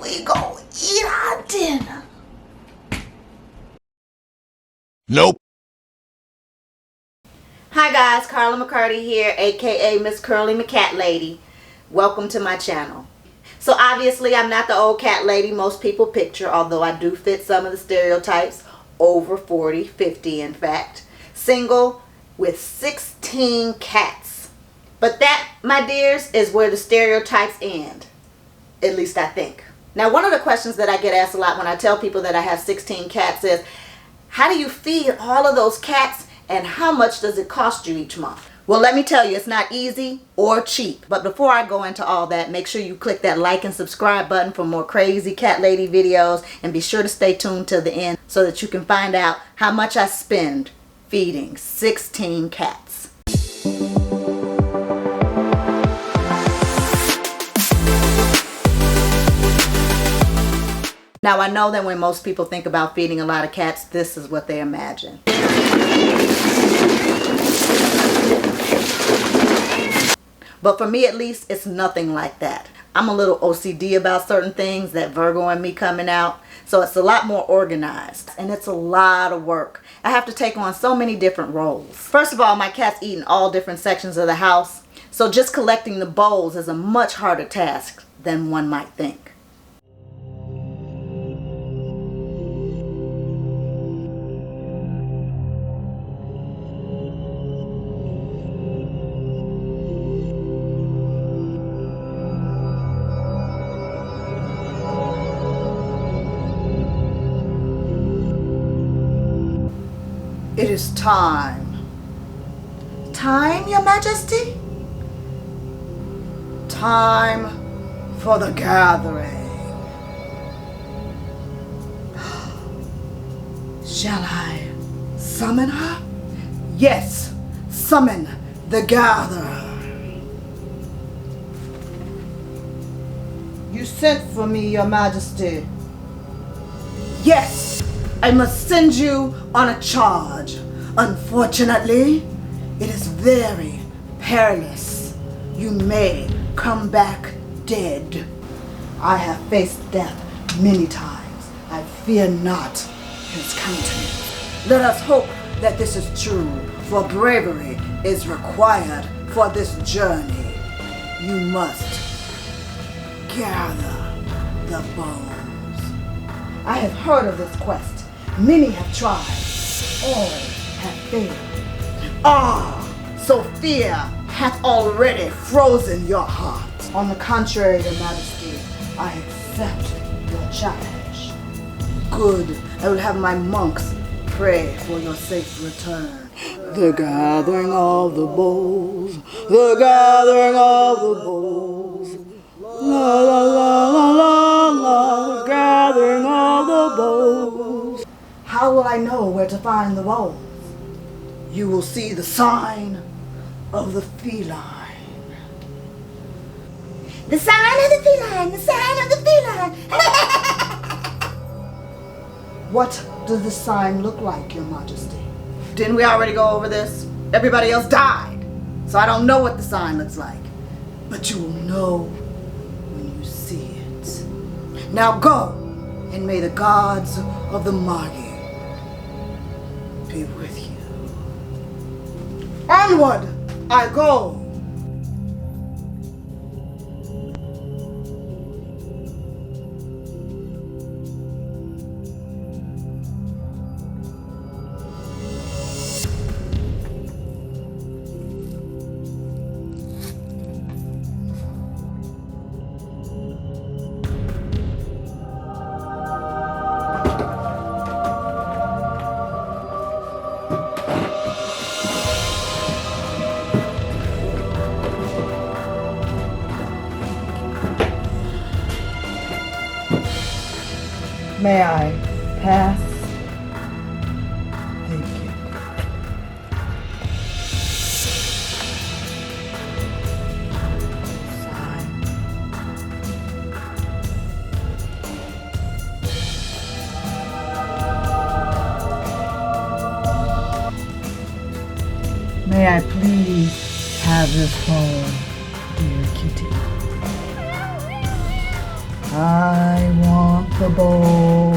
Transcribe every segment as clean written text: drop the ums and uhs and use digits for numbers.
we gonna eat our dinner. Nope. Hi guys, Carla McCarty here, aka Miss Curly McCatlady. Welcome to my channel. So obviously I'm not the old cat lady most people picture, although I do fit some of the stereotypes. Over 40, 50 in fact. Single with 16 cats. But that, my dears, is where the stereotypes end. At least I think. Now, one of the questions that I get asked a lot when I tell people that I have 16 cats is, how do you feed all of those cats and how much does it cost you each month? Well, let me tell you, it's not easy or cheap. But before I go into all that, make sure you click that like and subscribe button for more crazy cat lady videos, and be sure to stay tuned till the end so that you can find out how much I spend feeding 16 cats. Now, I know that when most people think about feeding a lot of cats, this is what they imagine. But for me, at least, it's nothing like that. I'm a little OCD about certain things, that Virgo in me coming out. So it's a lot more organized, and it's a lot of work. I have to take on so many different roles. First of all, my cats eat in all different sections of the house. So just collecting the bowls is a much harder task than one might think. It is time. Time, Your Majesty? Time for the gathering. Shall I summon her? Yes, summon the gatherer. You sent for me, Your Majesty. Yes, I must send you on a charge. Unfortunately, it is very perilous. You may come back dead. I have faced death many times. I fear not his countenance. Let us hope that this is true, for bravery is required for this journey. You must gather the bones. I have heard of this quest. Many have tried, all have failed. So fear hath already frozen your heart. On the contrary, Your Majesty, I accept your challenge. Good, I will have my monks pray for your safe return. The gathering of the bowls, the gathering of the bowls. La la la la la la, the gathering of the bowls. How will I know where to find the bowls? You will see the sign of the feline. The sign of the feline, the sign of the feline. What does the sign look like, Your Majesty? Didn't we already go over this? Everybody else died, so I don't know what the sign looks like. But you will know when you see it. Now go, and may the gods of the Magi be with you. Onward I go. May I pass? Thank you. Sign. May I please have this home, dear kitty? I the bowl.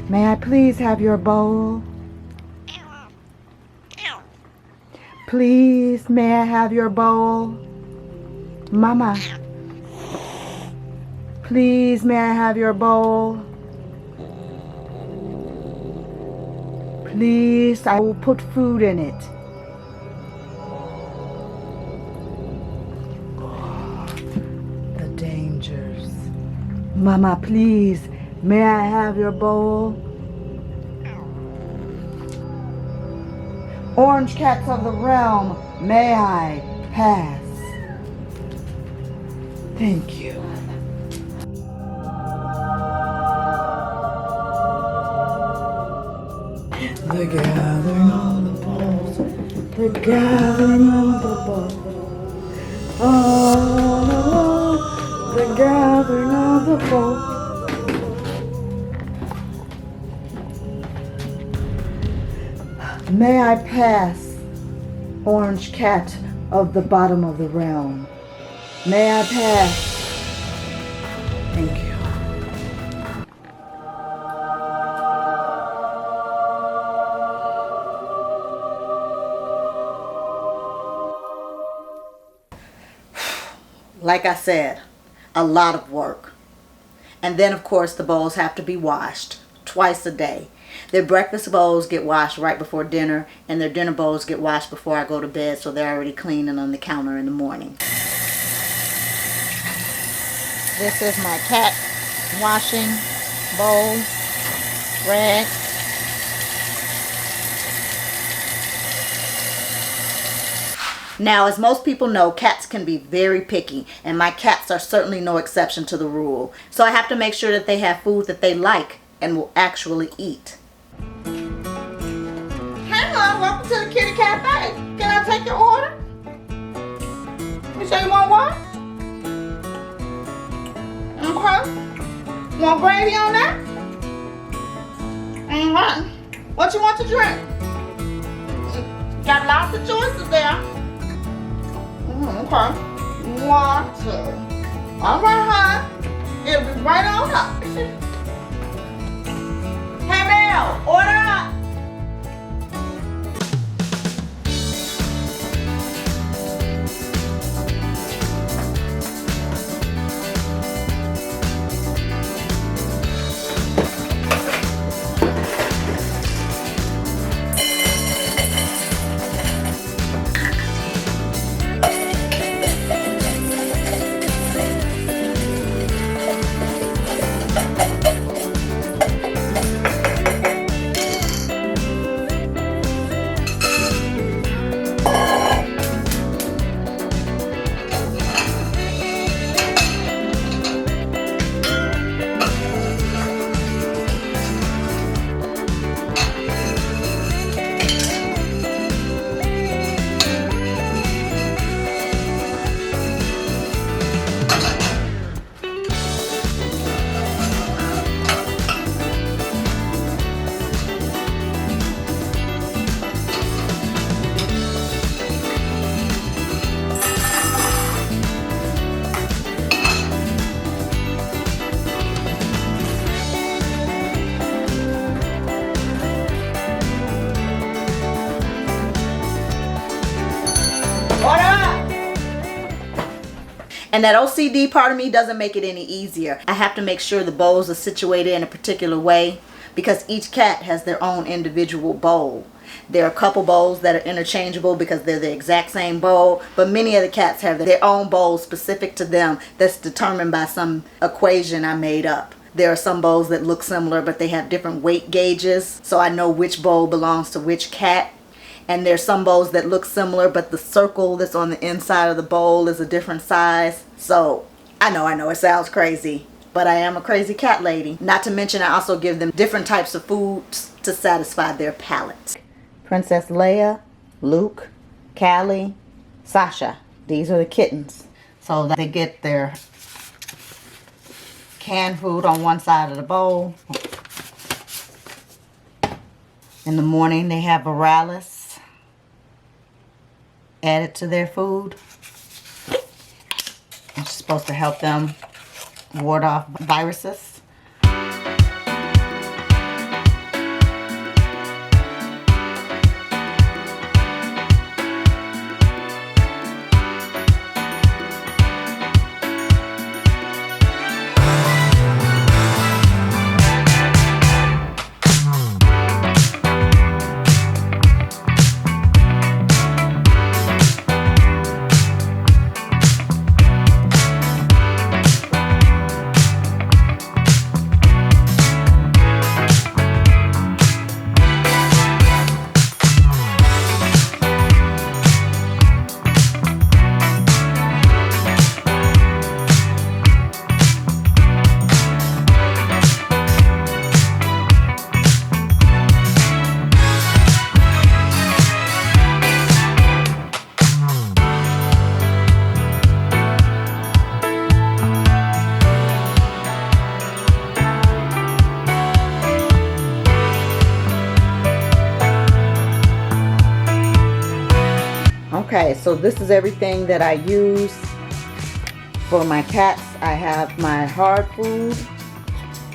May I please have your bowl? Please, may I have your bowl? Mama. Please, may I have your bowl? Please, I will put food in it. The dangers. Mama, please, may I have your bowl? Orange cats of the realm, may I pass? Thank you. The gathering of the balls, the gathering of the balls. Oh, the gathering of the balls. May I pass, orange cat of the bottom of the realm? May I pass? Thank you. Like I said, a lot of work. And then of course the bowls have to be washed twice a day. Their breakfast bowls get washed right before dinner, and their dinner bowls get washed before I go to bed, so they're already clean and on the counter in the morning. This is my cat washing bowl, rag. Now, as most people know, cats can be very picky, and my cats are certainly no exception to the rule. So I have to make sure that they have food that they like and will actually eat. Hello, welcome to the Kitty Cafe. Can I take your order? You say you want what? Okay. You want gravy on that? Alright. What you want to drink? Got lots of choices there. Okay. Water. Alright, hon. It'll be right on up. Hey, Mel, order up. And that OCD part of me doesn't make it any easier. I have to make sure the bowls are situated in a particular way because each cat has their own individual bowl. There are a couple bowls that are interchangeable because they're the exact same bowl, but many of the cats have their own bowl specific to them that's determined by some equation I made up. There are some bowls that look similar, but they have different weight gauges, so I know which bowl belongs to which cat. And there's some bowls that look similar, but the circle that's on the inside of the bowl is a different size. So I know it sounds crazy, but I am a crazy cat lady. Not to mention I also give them different types of foods to satisfy their palate. Princess Leia, Luke, Callie, Sasha. These are the kittens. So they get their canned food on one side of the bowl. In the morning, they have Viralys added to their food. It's supposed to help them ward off viruses. Okay, so this is everything that I use for my cats. I have my hard food.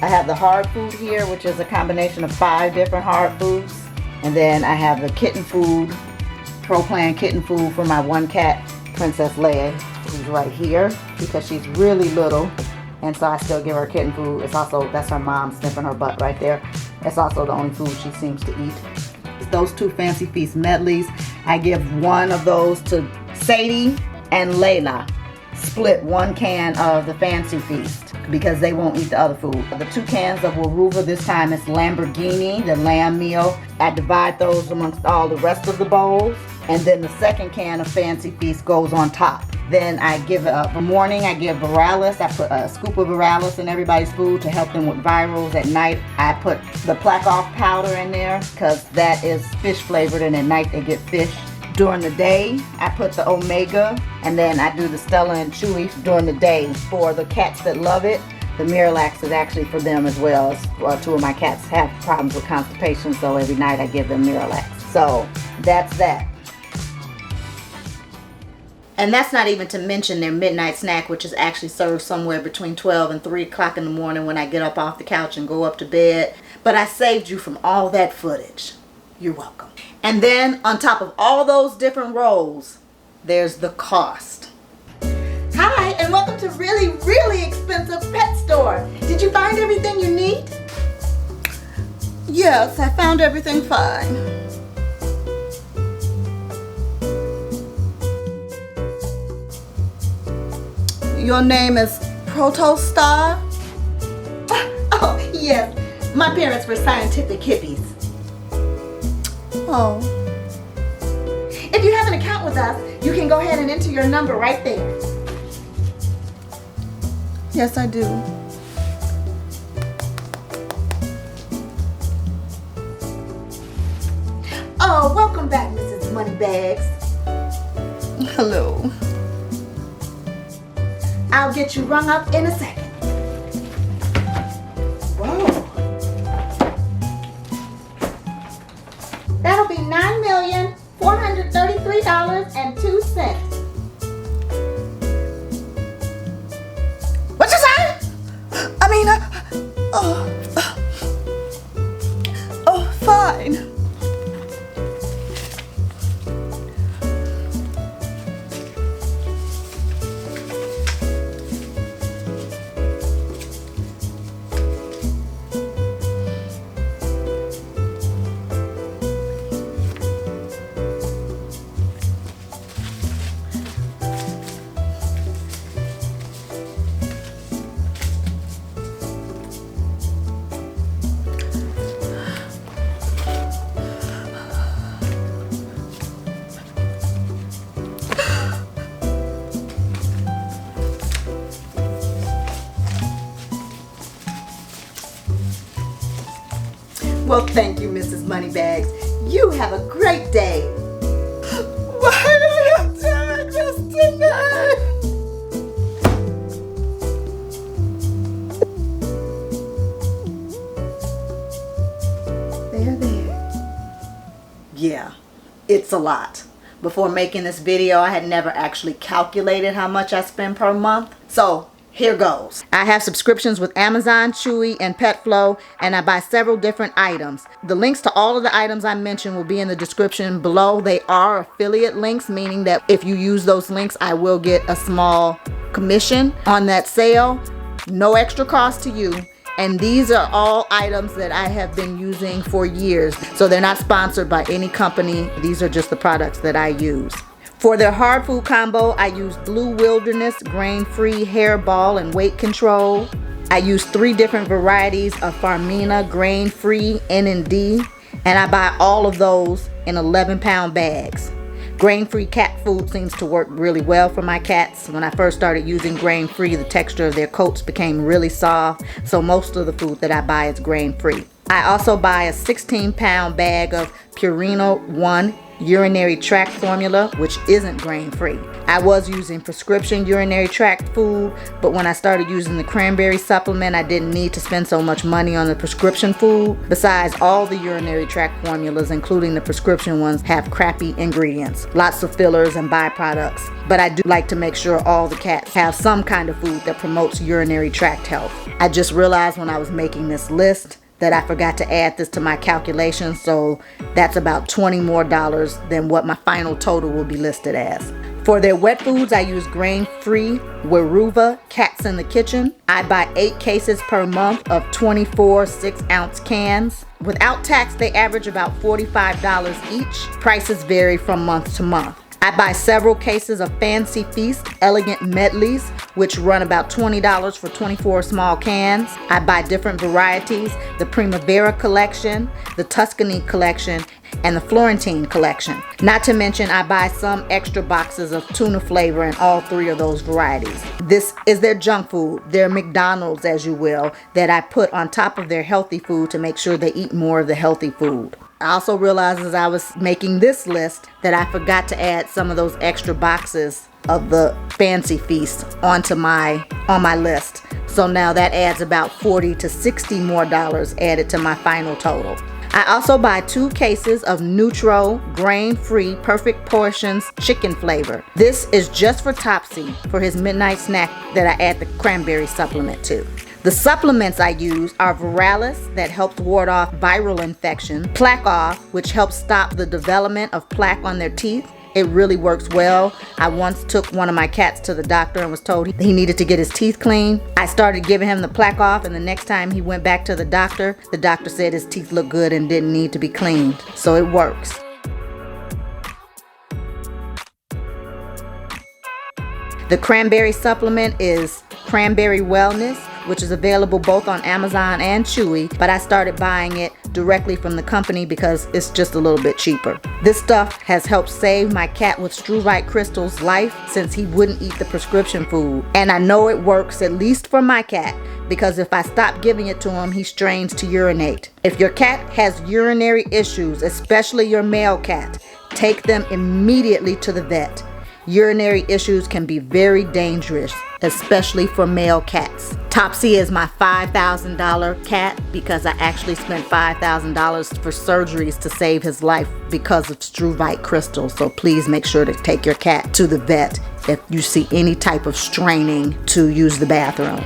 I have the hard food here, which is a combination of 5 different hard foods. And then I have the kitten food, Pro Plan kitten food for my one cat, Princess Leia, who's right here because she's really little. And so I still give her kitten food. It's also, that's her mom sniffing her butt right there. That's also the only food she seems to eat. Those 2 Fancy Feast medleys, I give one of those to Sadie and Layla. Split 1 can of the Fancy Feast because they won't eat the other food. The 2 cans of Waruva, this time it's Lamborghini, the lamb meal. I divide those amongst all the rest of the bowls. And then the 2nd can of Fancy Feast goes on top. Then I give, for morning, I give Viralys. I put a scoop of Viralys in everybody's food to help them with virals. At night, I put the Plaque Off powder in there because that is fish flavored, and at night they get fish. During the day, I put the Omega, and then I do the Stella and Chewy during the day. For the cats that love it, the Miralax is actually for them as well. 2 of my cats have problems with constipation, so every night I give them Miralax. So that's that. And that's not even to mention their midnight snack, which is actually served somewhere between 12 and 3 o'clock in the morning when I get up off the couch and go up to bed. But I saved you from all that footage. You're welcome. And then on top of all those different rolls, there's the cost. Hi, and welcome to Really, Really Expensive Pet Store. Did you find everything you need? Yes, I found everything fine. Your name is Protostar? Oh, yes. My parents were scientific hippies. Oh. If you have an account with us, you can go ahead and enter your number right there. Yes, I do. Oh, welcome back, Mrs. Moneybags. Hello. I'll get you rung up in a second. Whoa. That'll be $9,433.02. What you say? I mean, fine. Well, thank you, Mrs. Moneybags. You have a great day. Why are you doing this to me? There. Yeah, it's a lot. Before making this video, I had never actually calculated how much I spend per month. So here goes. I have subscriptions with Amazon, Chewy, and PetFlow, and I buy several different items. The links to all of the items I mentioned will be in the description below. They are affiliate links, meaning that if you use those links, I will get a small commission on that sale. No extra cost to you. And these are all items that I have been using for years. So they're not sponsored by any company. These are just the products that I use. For their hard food combo, I use Blue Wilderness, grain-free hair ball and weight control. I use 3 different varieties of Farmina, grain-free N&D, and I buy all of those in 11-pound bags. Grain-free cat food seems to work really well for my cats. When I first started using grain-free, the texture of their coats became really soft, so most of the food that I buy is grain-free. I also buy a 16-pound bag of Purina 1 urinary tract formula, which isn't grain-free. I was using prescription urinary tract food, but when I started using the cranberry supplement, I didn't need to spend so much money on the prescription food. Besides, all the urinary tract formulas, including the prescription ones, have crappy ingredients, lots of fillers and byproducts. But I do like to make sure all the cats have some kind of food that promotes urinary tract health. I just realized when I was making this list that I forgot to add this to my calculation, so that's about $20 more than what my final total will be listed as. For their wet foods, I use grain-free Weruva Cats in the Kitchen. I buy 8 cases per month of 24 6-ounce cans. Without tax, they average about $45 each. Prices vary from month to month. I buy several cases of Fancy Feast Elegant Medleys, which run about $20 for 24 small cans. I buy different varieties, the Primavera collection, the Tuscany collection, and the Florentine collection. Not to mention, I buy some extra boxes of tuna flavor in all 3 of those varieties. This is their junk food, their McDonald's as you will, that I put on top of their healthy food to make sure they eat more of the healthy food. I also realized as I was making this list that I forgot to add some of those extra boxes of the Fancy Feast on my list. So now that adds about $40 to $60 more added to my final total. I also buy 2 cases of Nutro grain-free Perfect Portions chicken flavor. This is just for Topsy for his midnight snack that I add the cranberry supplement to. The supplements I use are Viralys, that helps ward off viral infection, Plaque Off, which helps stop the development of plaque on their teeth. It really works well. I once took one of my cats to the doctor and was told he needed to get his teeth cleaned. I started giving him the Plaque Off, and the next time he went back to the doctor said his teeth looked good and didn't need to be cleaned. So it works. The cranberry supplement is Cranberry Wellness, which is available both on Amazon and Chewy, but I started buying it directly from the company because it's just a little bit cheaper. This stuff has helped save my cat with struvite crystals life since he wouldn't eat the prescription food. And I know it works, at least for my cat, because if I stop giving it to him, he strains to urinate. If your cat has urinary issues, especially your male cat, take them immediately to the vet. Urinary issues can be very dangerous, especially for male cats. Topsy is my $5,000 cat because I actually spent $5,000 for surgeries to save his life because of struvite crystals. So please make sure to take your cat to the vet if you see any type of straining to use the bathroom.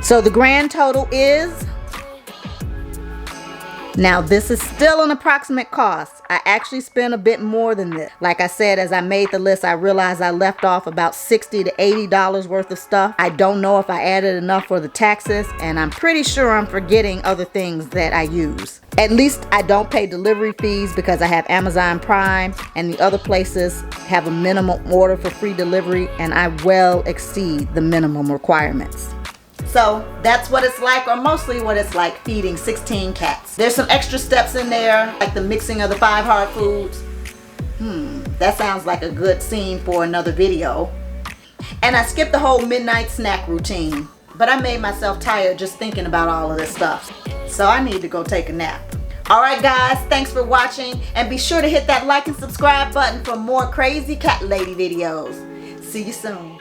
So the grand total is... Now this is still an approximate cost. I actually spent a bit more than this. Like I said, as I made the list, I realized I left off about $60 to $80 worth of stuff. I don't know if I added enough for the taxes, and I'm pretty sure I'm forgetting other things that I use. At least I don't pay delivery fees because I have Amazon Prime, and the other places have a minimum order for free delivery, and I well exceed the minimum requirements. So that's what it's like, or mostly what it's like, feeding 16 cats. There's some extra steps in there, like the mixing of the 5 hard foods. That sounds like a good scene for another video. And I skipped the whole midnight snack routine, but I made myself tired just thinking about all of this stuff. So I need to go take a nap. Alright guys, thanks for watching, and be sure to hit that like and subscribe button for more crazy cat lady videos. See you soon.